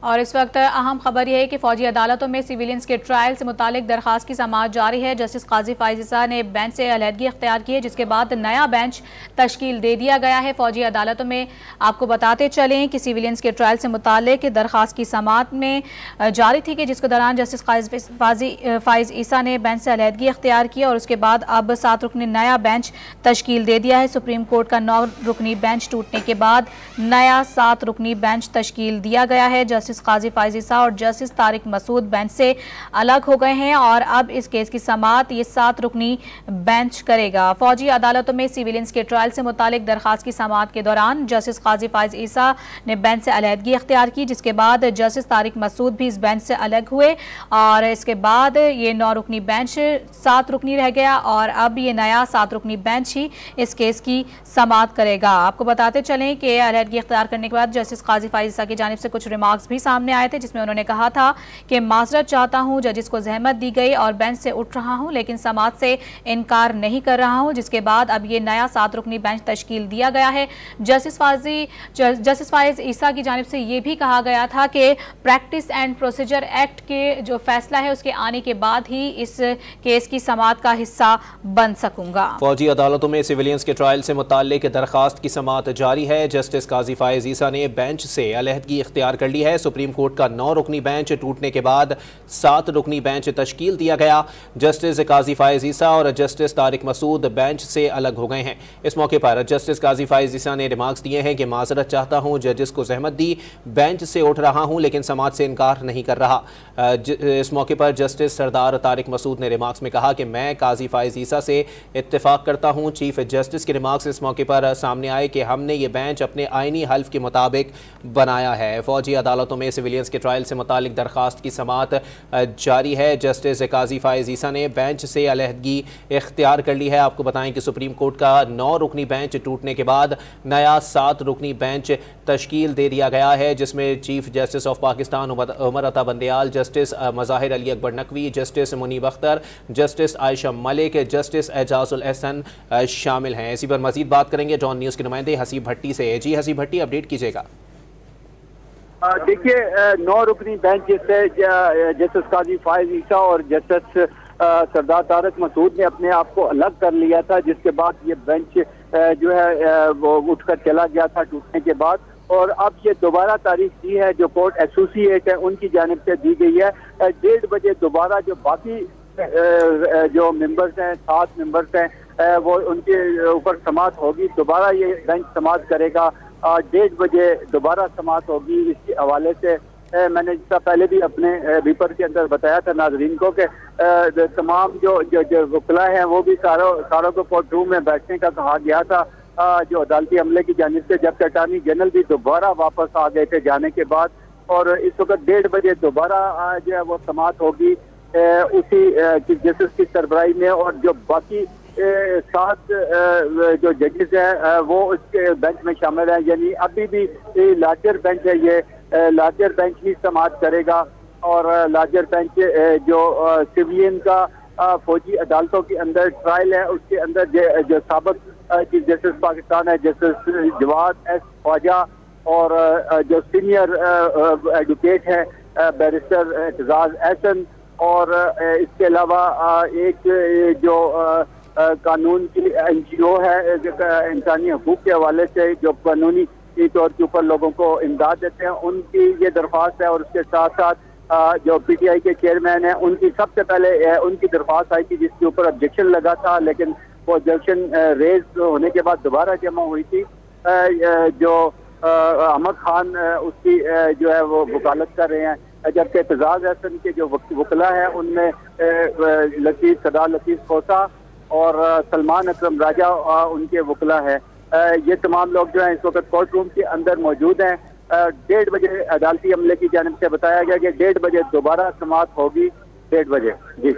और इस वक्त अहम खबर यह है कि फौजी अदालतों में सिविलियंस के ट्रायल से मुतालिक दरखास्त की समाअत जारी है। जस्टिस काजी फाइज ईसा ने बेंच से अलहदगी इख्तियार की है, जिसके बाद नया बेंच तश्कील दे दिया गया है। फौजी अदालतों में आपको बताते चलें कि सिविलियंस के ट्रायल से मुतालिक दरखास्त की समाअत में जारी थी कि जिसके दौरान जस्टिस फाइज ईसा ने बेंच से अलहदगी इख्तियार की और उसके बाद अब 7 रुकनी नया बेंच तश्कील दे दिया है। सुप्रीम कोर्ट का 9 रुकनी बेंच टूटने के बाद नया 7 रुकनी बेंच तश्कील दिया गया है। जस्टिस काजी फाइज ईसा और जस्टिस तारिक मसूद बेंच से अलग हो गए हैं और अब इस केस की समाअत ये 7 रुकनी बेंच करेगा। फौजी अदालतों में सिविलियंस के ट्रायल से मुतालिक दरखास्त की समाअत के दौरान जस्टिस काजी फाइज ईसा ने बेंच से अलहदगी इख्तियार की, जिसके बाद जस्टिस तारिक मसूद भी इस बेंच से अलग हुए और इसके बाद ये 9 रुकनी बेंच 7 रुकनी रह गया और अब ये नया 7 रुकनी बेंच ही इस केस की समाअत करेगा। आपको बताते चलें कि अलहदगी इख्तियार करने के बाद जस्टिस काजी फाइज ईसा की जानिब से कुछ रिमार्क्स भी सामने आए थे, जिसमें उन्होंने कहा था कि माजरत चाहता हूं, जजिस को जहमत दी गई और बेंच से उठ रहा हूं, लेकिन समाअत से इनकार नहीं कर रहा हूं। जिसके बाद अब ये नया 7 रुकनी बेंच तश्कील दिया गया है। जस्टिस फाइज ईसा की जानिब से ये भी कहा गया था कि प्रैक्टिस एंड प्रोसीजर एक्ट के जो फैसला है उसके आने के बाद ही इस केस की समाअत का हिस्सा बन सकूंगा। फौजी अदालतों में सिविलियंस के ट्रायल से मुताल्लिक दरखास्त की समाअत जारी है। जस्टिस काजी फाइज ईसा ने बेंच से अलहदगी इख्तियार कर ली है। सुप्रीम कोर्ट का 9 रुकनी बेंच टूटने के बाद 7 रुकनी बेंच तश्कील दिया गया। जस्टिस काजी फाइज ईसा और जस्टिस तारिक मसूद बेंच से अलग हो गए हैं। इस मौके पर जस्टिस काजी फाइज ईसा ने रिमार्क्स दिए हैं कि माजरत चाहता हूं, जजिस को जहमत दी, बेंच से उठ रहा हूं, लेकिन समाअत से इनकार नहीं कर रहा। इस मौके पर जस्टिस सरदार तारिक मसूद ने रिमार्क्स में कहा कि मैं काजी फाइज ईसा से इत्तेफाक करता हूं। चीफ जस्टिस के रिमार्क्स इस मौके पर सामने आए कि हमने ये बेंच अपने आईनी हल्फ के मुताबिक बनाया है। फौजी अदालतों में सिविलियंस के ट्रायल से मुतालिक दरखास्त की समाअत जारी है। जस्टिस काजी फाइज ईसा ने बेंच से अलहदगी इख्तियार कर ली है। आपको बताएं कि सुप्रीम कोर्ट का 9 रुकनी बेंच टूटने के बाद नया 7 रुकनी बेंच तश्कील दे दिया गया है, जिसमें chief justice of Pakistan Umar Ata Bandial, justice Mazahir Ali Akbar Naqvi, justice Munib Akhtar, justice Ayesha Malik, justice Ijazul Ahsan शामिल हैं। इसी पर मजीद बात करेंगे डॉन न्यूज़ के नुमाइंदे हसीब भट्टी से। जी हसीब भट्टी, अपडेट कीजिएगा। देखिए, 9 रुकनी बेंच जिससे जस्टिस काजी फाइज ईसा और जस्टिस सरदार तारिक मसूद ने अपने आप को अलग कर लिया था, जिसके बाद ये बेंच जो है वो उठकर चला गया था टूटने के बाद। और अब ये दोबारा तारीख दी है जो कोर्ट एसोसिएट है उनकी जानिब से दी गई है। 1:30 बजे दोबारा जो बाकी जो मेंबर्स हैं, 7 मेंबर्स हैं, वो उनके ऊपर समाअत होगी। दोबारा ये बेंच समाअत करेगा। 1:30 बजे दोबारा समाअत होगी। इसके हवाले से मैंने इसका पहले भी अपने रिपर के अंदर बताया था नाजरीन को कि तमाम जो वकला हैं वो भी सारों को कोर्ट रूम में बैठने का कहा गया था जो अदालती अमले की जानिब से, जबकि अटॉर्नी जनरल भी दोबारा वापस आ गए थे जाने के बाद। और इस वक्त 1:30 बजे दोबारा जो है वो समाअत होगी उसी चीफ जस्टिस की सरबराही में। और जो बाकी 7 जो जजेस हैं वो उसके बेंच में शामिल हैं, यानी अभी भी लार्जर बेंच है, ये लार्जर बेंच ही समाअत करेगा। और लार्जर बेंच जो सिविलियन का फौजी अदालतों के अंदर ट्रायल है, उसके अंदर जो साबिक चीफ जस्टिस पाकिस्तान है जस्टिस जवाद एस ख्वाजा और जो सीनियर एडवोकेट है बैरिस्टर एतजाज एहसन, और इसके अलावा एक जो कानून की NGO है इंसानी हकूक के हवाले से जो कानूनी तौर के ऊपर लोगों को इमदाद देते हैं, उनकी ये दरख्वास्त है। और उसके साथ साथ जो PTI के चेयरमैन हैं उनकी सबसे पहले उनकी दरख्वास्त आई थी जिसके ऊपर ऑब्जेक्शन लगा था, लेकिन वो ऑब्जेक्शन रेज होने के बाद दोबारा जमा हुई थी। जो अहमद खान उसकी जो है वो वकालत कर रहे हैं, जबकि एतजाज एहसन के जो वकला हैं उनमें सरदार लतीफ खोसा और सलमान अकरम राजा उनके वकला है। ये तमाम लोग जो हैं इस वक्त कोर्ट रूम के अंदर मौजूद हैं। 1:30 बजे अदालती अमले की जानिब से बताया गया कि 1:30 बजे दोबारा समाअत होगी। 1:30 बजे। जी।